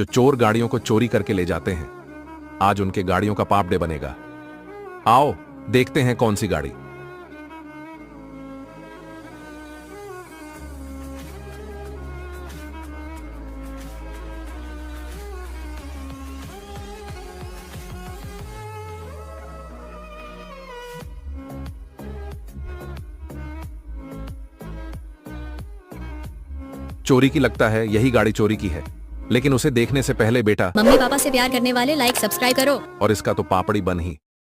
जो चोर गाड़ियों को चोरी करके ले जाते हैं। आज उनके गाड़ियों का पाप डे बनेगा। आओ देखते हैं कौन सी गाड़ी। चोरी की लगता है, यही गाड़ी चोरी की है। लेकिन उसे देखने से पहले बेटा, मम्मी पापा से प्यार करने वाले लाइक सब्सक्राइब करो। और इसका तो पापड़ी बन ही।